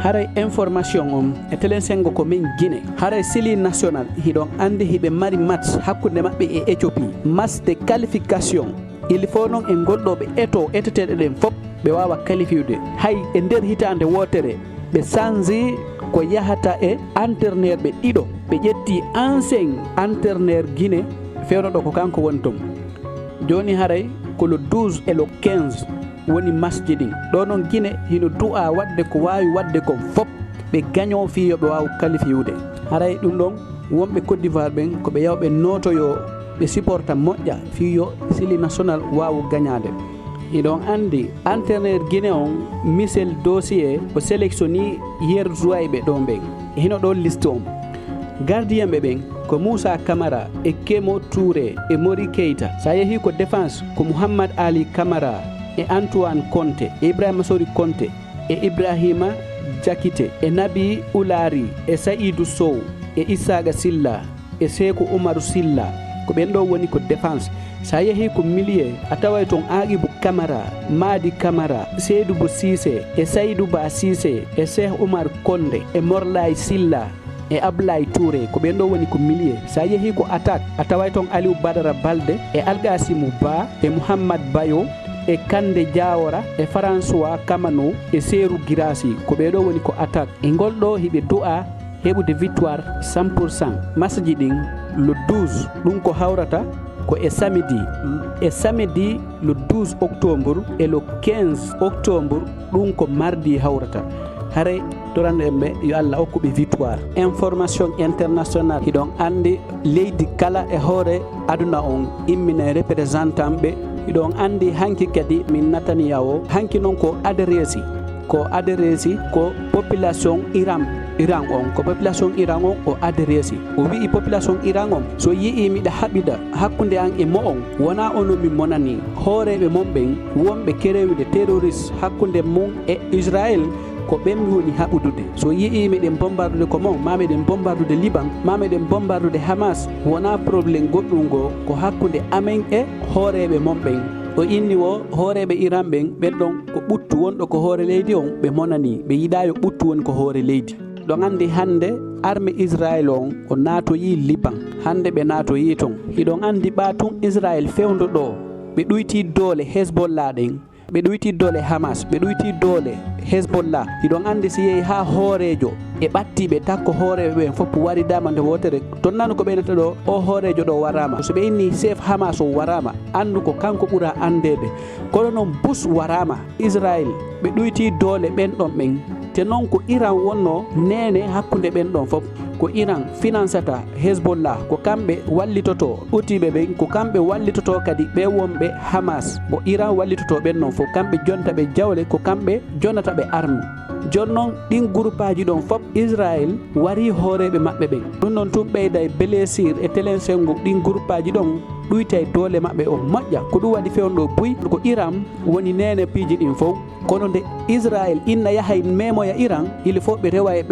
haray information e telen sengo ko min Guinée haray Sily national hiɗon andi hiɓe mari match hakkude maɓɓe e Ethiopie match de qualification il faut non en golɗoɓe eteteɗe ɗen fop ɓe wawa qualifiude hay e nder hitande wotere ɓe changi ko yahata e entraîneur ɓe ɗiɗo ɓe ƴetti ancien entraîneur Guinée fewnoɗo ko kanko woni tom joni haray ko le 12 et le 15 woni masji ɗin ɗo noon Guinée hino du'a wadde ko wawi wadde kon fop ɓe gagnoo fiyo ɓe wawa qualifiude haray ɗum ɗon wonɓe Côte d'Ivoire ɓen koɓe yawɓe notoyo ɓe supporta moƴƴa fiyo Sily national wawu gagnade iɗon andi entraîneur Guinée on Michel Dossier o sélectionni hier jouayɓe ɗon ɓen hino ɗo liste on gardien ɓe ɓen ko Moussa Camara e Kemo Touré e Mori Keita sa yeehi ko défense ko Mouhammad Ali Camara e Antoine Conte e Ibrahima Sori Conte e Ibrahima Jakite e Nabi Ulari e Saïdou Sow e Issaga Silla e Sekou Oumarou Silla ko ɓen ɗo woni ko défense sa yeehi ko milieu a taway toon Aguibou Camara Madi Camara Seydou Bo Cissé e Saydou Ba Cissé e Cheikh Oumar Konde e Morlay Silla e Ablaye Touré ko ɓen ɗo woni ko milieu sa yeehi ko attaque a taway toon Aliou Badara Balde e Algasimou Ba e Mouhammad Bayo e Kande Diawara e François Kamano e Serou Girassi ko ɓeɗo woni ko attaque e ngol ɗo hiɓe du'a heɓude victoire 100% masji ɗin le 12 ɗum ko hawrata ko e samedi le 12 octobre et le 15 octobre ɗum ko mardi hawrata haray toranɗenɓe yo Allah hokkuɓe victoire information international hiɗon andi leydi kala e hoore aduna on immine représentant ɓe hiɗon andi hanki kadi min Netanyahu hanki noon ko adresi ko population Iran on ko population Iran on o adresi o wi population Iran on so yii miɗa haɓida hakkude an e mo on wona ono mi monani hooreɓe mon ɓen wonɓe kerewide terroriste hakkude mum e Israël ko ɓen woni haɓudude so yii meɗen bombardude ko mon ma meɗen bombardude Liban ma meɗen bombardude Hamas wona probléme goɗɗum go ko hakkude amen e hooreɓe mon ɓen o inni wo hooreɓe Iran ɓen ɓen ɗon ko ɓuttu wonɗo ko hoore leydi on ɓe monani ɓe yiɗa yo ɓuttu woni ko hoore leydi ɗon andi hande armée Israël on o natoyi Liban hande ɓe natoyi ton hiɗon andi ɓa tun Israël fewdo ɗo ɓe ɗuyti doole Hezbollah ɗen ɓe ɗuyti doole Hamas ɓe ɗuyti doole Hezbollah hiɗon andi si yehi ha hoorejo e ɓattiɓe takko hooreɓe ɓen fof waridama nde wotere ton nanu ko ɓeynata ɗo o hoorejo ɗo warama so ɓe inni chef Hamas o warama andu ko kanko ɓuura andede kono noon Bush warama Israël ɓe ɗuyti doole ɓen ɗon ɓen te noon ko Iran wonno nene hakkude ɓen ɗon fof ko Iran financata Hezbollah ko kamɓe wallitoto utiɓe ɓen ko kamɓe wallitoto kadi ɓe wonɓe Hamas bo Iran wallitoto ɓen noon fof kamɓe jonta ɓe jawle ko kamɓe jonnata ɓe arme jon noon ɗin groupe aji ɗon fof Israël wari hooreɓe maɓɓe ɓen ɗum noon tun ɓeyda e blessure e telensengo ɗin groupe aji ɗon ɗuyta e doole maɓɓe o moƴƴa ko ɗum waɗi fewno buy ko Iran woni nene piiji ɗin fof kono nde Israël inna yahay memoya Iran il faut ɓe rewa e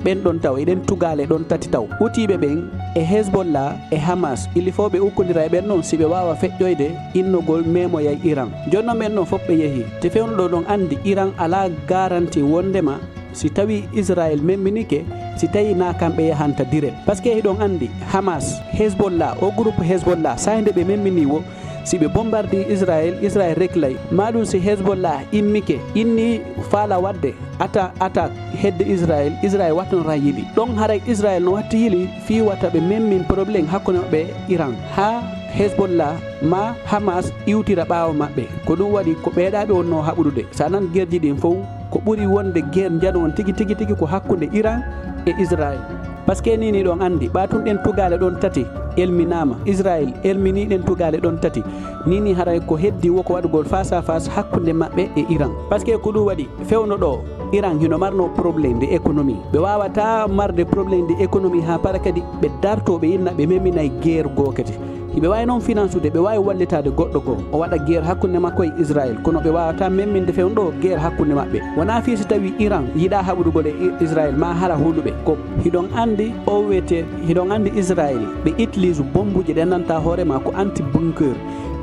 ɓen ɗon taw eɗen tugale ɗon tati taw utiɓe ɓen e Hezbollah e Hamas il faut ɓe ukkodira e ɓen noon si ɓe wawa feƴƴoyde innogol memoya Iran jonnon ɓen noon fof ɓe yeehi te fewnuɗo ɗon andi Iran ala garanti wondema si tawi Israël memminike si tawi na kamɓe yahanta direct par ce que hiɗon andi Hamas Hezbollah o groupe Hezbollah sayde ɓe memmini wo si ɓe bombardi Israël reklay maɗum si Hezbollah inni faala wadde attaque hedde Israël wattanora yiɗi ɗon haray Israël no watti yiili fi wata ɓe memmin probléme hakkude maɓɓe Iran ha Hezbollah ma Hamas iwtira ɓaawo maɓɓe ko ɗum waɗi ko ɓeeɗaɓe wonno haɓudude sa nan guerji ɗin fof ko ɓuri wonde guerre jano on tigi ko hakkude Iran e Israël par ce que nini ɗon andi ɓatun ɗen tugale ɗon tati elminama Israël elmini ɗen tugale ɗon tati nini haray ko heddi woko waɗugol face à face hakkude maɓɓe e Iran par ce que ko ɗum waɗi fewno ɗo Iran hino marno probléme de économie ɓe wawata marde probléme de économie ha para kadi ɓe darto ɓe inna ɓe memminay guerre goo kadi hiɓe wawi noon finance ude ɓe wawi wallitade goɗɗo goo o waɗa guerre hakkude makko e Israël kono ɓe wawata memminde fewno ɗo guerre hakkude maɓɓe wona fi so tawi Iran yiiɗa haɓudugol e Israël ma hala huluɓe ko hiɗon andi o wiyete hiɗon andi Israël ɓe utilise bombuji ɗe nanta hoorema ko anti bunker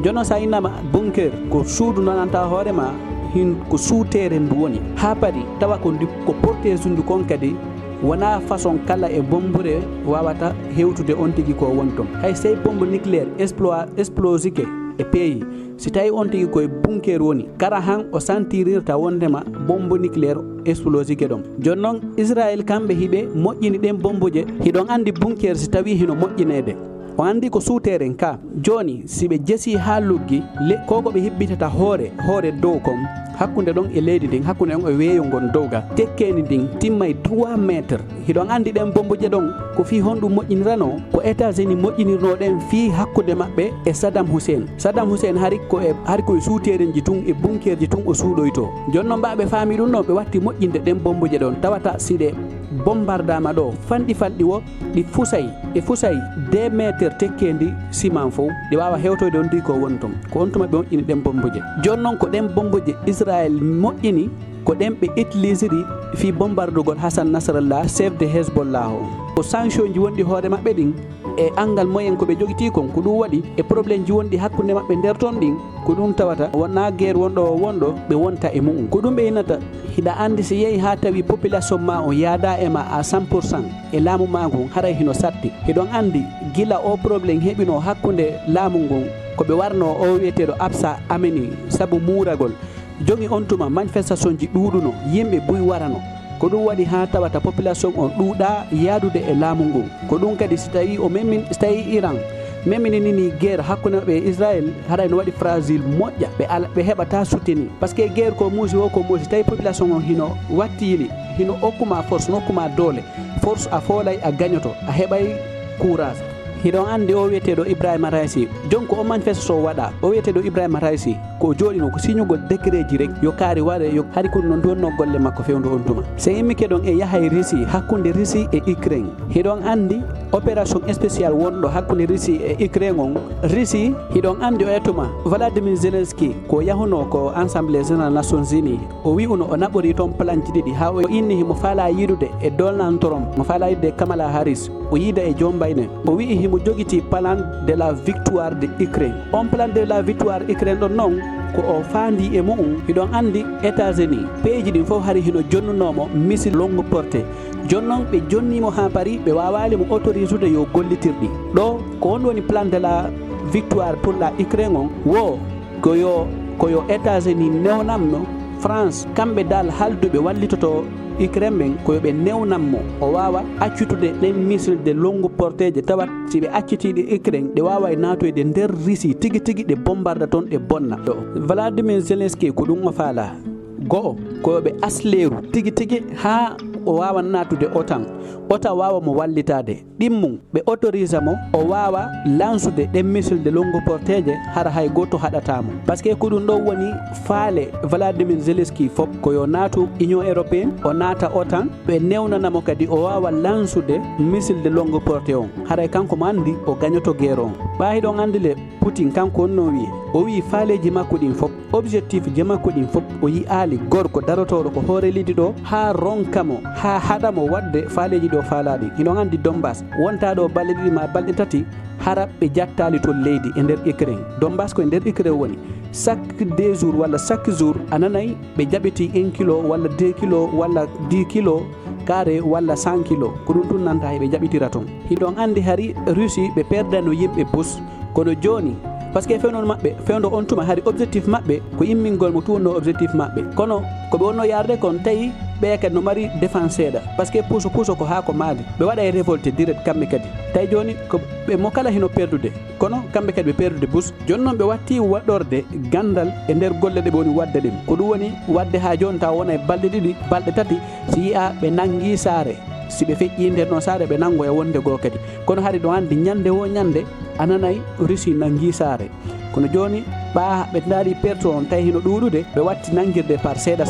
jono sa innama bunker ko suudu nananta hoorema hin ko suutere ndu woni ha padi tawa ko porteuse ndu kon kadi wona façon kala e bombure wawata hewtude on tigi ko wonton hay sey bombe nucléaire explosike e pays si tawi on tigi koye bunker woni kara han o sentirirta wondema bombe nucléaire explosike ɗon joni noon Israël kamɓe hiɓe moƴƴini ɗen bombuje hiɗon andi bunker si tawi hino moƴƴinede o andi ko suuteren ka joni siɓe jesi ha luggi koko ɓe hibbitata hoore dow kon hakkunde ɗon e leydi ndin hakkunde ɗon e weeyo ngon dowga tekkeni ndin timmay 3 métre hiɗon andi ɗen bombuje ɗon ko fi honɗum moƴƴinirano ko États-Unis moƴƴinirno ɗen fi hakkude maɓɓe e Saddam Hussein hari koye suuterenji tun e bunkerji tun o suuɗoyto joni noon mbaɓe faami ɗum ɗon ɓe watti moƴƴinde ɗen bombuje ɗon tawata siɗe bombardama ɗo fanɗi wo ɗi fusay 2 métre tekkendi ciment fof ɗi wawa hewtoyde on ndi ko woni ton ko on tuma ɓe moƴƴini ɗen bombuje joni noon ko ɗen bombuje Israël moƴƴini ko ɗen ɓe utilisiri fi bombardugol Hassan Nasrallah chef de Hezbollah o ko sanction ji wonɗi hoore maɓɓe ɗin e angal moyen ko ɓe jogiti kon ko ɗum waɗi e probléme ji wonɗi hakkude maɓɓe nder ton ɗin ko ɗum tawata wona guerre wonɗo ɓe wonta e muɗum ko ɗum ɓe yinata hiɗa andi si yeehi ha tawi population ma o yaada e ma à 100% e laamu ma ngon haray hino satti hiɗon andi gila o probléme heɓino hakkude laamu ngon koɓe warno o wiyeteɗo absa ameni saabu muuragol jogi on tuma manifestation ji ɗuɗuno yimɓe buy warano ko ɗum waɗi ha tawata population on ɗuuɗa yaadude e laamu ngon ko ɗum kadi si tawi si tawi Iran meminini guerre hakkude ɓe Israël haɗa no waɗi fragile moƴƴa ɓe heɓata soutenu par ce que guerre ko muusi tawi population on hino wattili hino hokkuma force nokkuma doole force a foolay a gagnoto a heɓay courage hiɗon andi o wiyeteɗo Ibrahima Raisi jonko o manifestation waɗa o wiyeteɗo Ibrahima Raisi ko joɗino ko signugol décret ji rek yo kaari waɗe yo hari ko non donno golle makko fewndo on tuma so immike ɗon e yahay Russie hakkude Russie e Ukraine hiɗon andi opération spéciale wonɗo hakkude Russie e Ukraine on Russie hiɗon andi o ettuma Vladimir Zelensky ko yahuno ko Assemblée générale Nations Unies o wi uno o naɓori toon plan ji ɗiɗi ha o inni himo faala yidude e Donald Trump mo faala yidude Kamala Harris o yiida e Joe Biden o wi himo jogiti plan de la victoire de Ukraine on plan de la victoire Ukraine ɗon noon ko o faandi e muɗum hiɗon andi États-Unis peeji ɗin fof hari hino jonnunomo missile longue portée joni noon ɓe jonnimo ha Paris ɓe wawalimo autorisé yo gollitirɗi ɗo ko on woni plan de la victoire pour la Ukraine on wo koyo États-Unis newnamno France kamɓe dal halduɓe wallitoto Ukraine ɓen koyoɓe newnanmo o wawa accutude ɗen missile de longue portée je tawat si ɓe accitiɗe Ukraine ɗe wawa natoyde nder Russie tigui ɗe bombarda toon ɗe bonna Vladimir Zelensky ko ɗum o faala go'o koyoɓe asleru tigui ha o wawa natude OTAN wawa mo wallitade ɗimmum ɓe autorise mo o wawa lansude ɗen missile de longue portée je hara hay goto haɗatamo par ce que ko ɗum ɗo woni faale Vladimir Zelensky fof koyo naatu Union européenne o naata OTAN ɓe newnanamo kadi o wawa lansude missile de longue portée on haray kanko mo andi o gagnoto guerre on ɓahiɗon andi le Poutine kanko onno o wi faaleji makko ɗin fof objectif ji makko ɗin fof o yi'ali gorko darotoɗo ko hoore leydi ɗo ha ronkamo ha haɗamo wadde faaleji ɗo faalaɗi hiɗon andi Donbass wonta ɗo balɗe ɗiɗi ma balɗe tati hara ɓe jattali toon leydi e nder Ukraine Donbass ko e nder Ukraine woni chaque 2 jours walla chaque jour a nanayi ɓe jaɓiti 1 kilo walla 2 kilo walla 10 kilo carré walla 100 kilo ko ɗum tun nanta heɓe jaɓitira toon hiɗon andi hari Russie ɓe perdano yimɓe bus kono joni par ce que fewndo on tuma hari objectif maɓɓe ko immingol mo tuwonno objectif maɓɓe kono koɓe wonno yarde kon tawi ɓe kadi no mari défense seeɗa par ce que puuso ko ha ko maali ɓe waɗa e révolté direct kamɓe kadi tawi joni ko ɓe mo kala hino perdude kono kamɓe kadi ɓe perdude bus joni noon ɓe watti waɗorde gandal e nder golle ɗe ɓe woni wadde ɗen ko ɗum woni wadde ha joni taw wona e balɗe ɗiɗi balɗe tati si yiya ɓe nangui saare si ɓe feƴƴi nder ɗon saare ɓe nango e wonde goo kadi kono hari ɗo andi ñande wo ñande ananayi Russie nangui saare kono joni ɓe daari perte on tawi hino ɗuɗude ɓe watti nangirde par seeɗa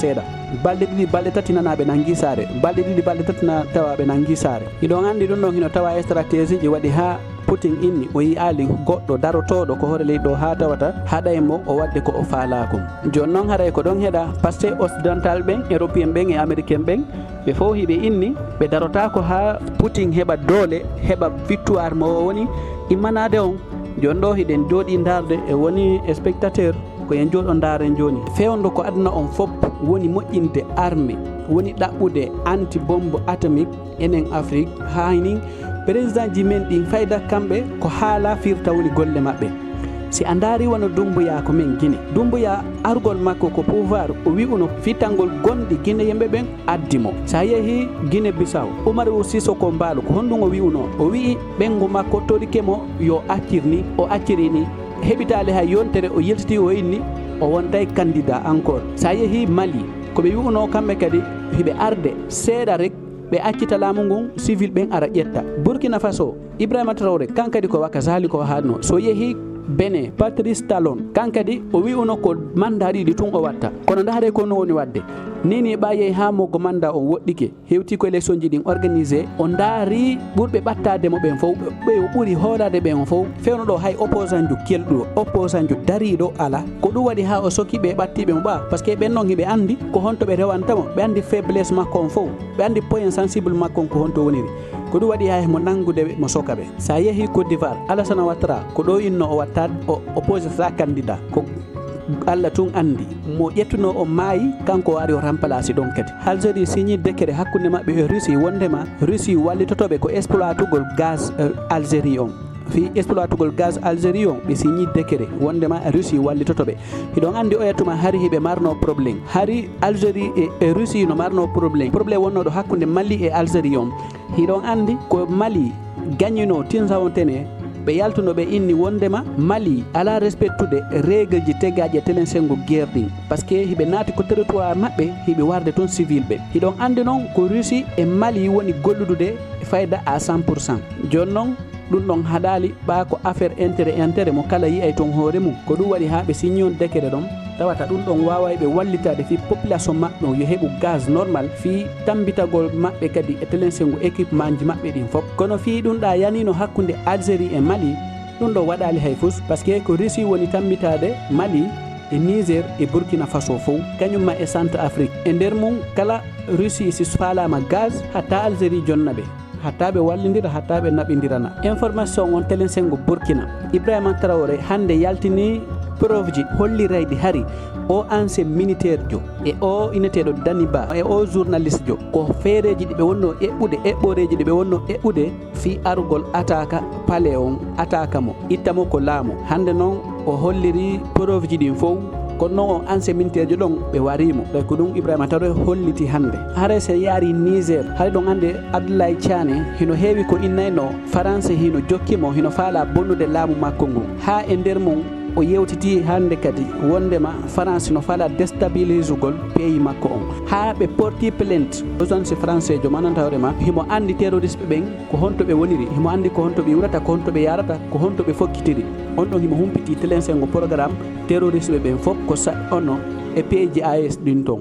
balɗe ɗiɗi balɗe tati nana ɓe nangui saare balɗe ɗiɗi balɗe tati tawa ɓe nangui saare hiɗon andi ɗum ɗon hino tawa stratégie ji waɗi ha Poutine inni o yi'ali goɗɗo darotoɗo ko hoore leydi ɗo ha tawata haɗay mo o wadde ko o faalakum joni noon haray ko ɗon heeɗa par ce que occidental ɓen européen ɓen e américain ɓen ɓe fof hiɓe inni ɓe darota ko ha Poutine heɓa doole heɓa victoire mo o woni immanade on joni ɗo hiɗen jooɗi darde e woni spectateur ko yen jooɗo ndaaren jooni fewndo ko aduna on fof woni moƴƴinde armée woni ɗaɓɓude anti bombe atomique enen Afrique haynin président ji men ɗin fayda kamɓe ko haala firta woni golle maɓɓe. si a ndaari wono Doumbouya ko men Guinée, Doumbouya argol makko ko pouvoir o wi'uno fitangol gonɗi Guinée yimɓe ɓen addimo. sa yeehi Guinée Bissau Umaru Sisoko Embaló ko honɗum o wi'uno, o wi'i ɓengu makko torikemo yo accirni o accirini heɓitali hay yontere o yeltiti o inni o wontay candidat encore. sa yeehi Mali koɓe wi'uno kamɓe kadi hiɓe arde seeɗa rek ɓe accita laamu ngun civil ɓen ara ƴetta. Burkina Faso Ibrahima Traoré kankadi ko waka sahali ko haadno. so yeehi Benin Patrice Talon kankadi o wi'uno ko manda ɗiɗi tun o watta, kono ndaare ko no woni wadde nini ɓaye ha mogo manda on woɗɗike hewti ko élection ji ɗin organisé o ndaari ɓurɓe ɓattademo ɓen fof ɓe o ɓuuri hoolade ɓen fof fewno ɗo hay opposant jo kelɗuɗo opposant jo dariɗo ala ko ɗum waɗi ha o soki ɓe ɓattiɓe mo ɓa par ce que ɓen noon hiɓe andi ko honto ɓe rewantamo, ɓe andi faiblesse makko on fof, ɓe andi point sensible makko on ko honto woniri, ko ɗum waɗi hay mo nangude mo soka ɓe. sa yeehi Côte d'Ivoire Alassane Ouattara ko ɗo inno o watta o positata candidat ko Allah tun andi mo ƴettuno o maayi kanko wari o remplacer ɗon kadi. Algérie signi décret hakkunde maɓɓe e Russie wondema Russie wallitotoɓe ko exploitugol gaz Algérie on fi exploitugol gaz Algérie on ɓe signi décret wondema Russie wallitotoɓe. hiɗon andi o yettuma hari hiɓe marno probléme, hari Algérie e Russie no marno probléme wonnoɗo hakkunde Mali e Algérie on. hiɗon andi ko Mali gagnino tinsawontene ɓe yaltuno ɓe inni wondema Mali ala respectude règle ji tegaji telen sengo guerre ɗin par ce que hiɓe naati ko territoire maɓɓe hiɓe warde toon civil ɓe. hiɗon andi noon ko Russie e Mali woni golludude fayda à 100%. joni noon ɗum ɗon haɗali ɓa ko affaire intérêt mo kala yiyay toon hoore mum, ko ɗum waɗi ha ɓe signi on décret ɗon tawata ɗum ɗon wawa ɓe wallitade fi population maɓɓe yo heɓu gaz normal fi tambitagol maɓɓe kadi e telen sengo équipement ji maɓɓe ɗin fof. kono fi ɗum ɗa yanino hakkude Algérie e Mali ɗum ɗo waɗali hay fus par ce que ko Russie woni tambitade Mali e Niger e Burkina Faso fof kañumma e Centre Afrique e nder mum kala Russie si falama gaz hatta Algérie jonnaɓe hatta ɓe wallidira hatta ɓe naɓidirana. information on telen sengo Burkina Ibrahima Traoré hande yaltini preuve ji holliraydi hari o ancien militaire jo e o ineteɗo Daniba e o journaliste jo ko feereji ɗiɓe wonno eɓɓude eɓɓoreji ɗiɓe wonno eɓɓude fi argol ataka palais on ataka mo ittamo ko laamu. hande noon o holliri preuve ji ɗin fof kono noon o ancien militaire jo ɗon ɓe warimo ɗay ko ɗum Ibrahima Traoré holliti hande. hare se yaari Niger hay ɗon ande Abdoulaye Tiane hino heewi ko innayno français hino jokkimo hino faala bonnude laamu makko ngu ha e nder mum o yewtiti hande kadi wondema France no fala déstabilise ugol pays makko on ha ɓe porti plainte agence français jo mananta hoorema himo andi terroriste ɓen ko honto ɓe woniri, himo andi ko honto ɓe wurata ko honto ɓe yarata ko honto ɓe fokkitiri. on ɗon himo humpiti telensengo programme terroriste ɓe ɓen fof ko sa onno e pays ji AES ɗin ton.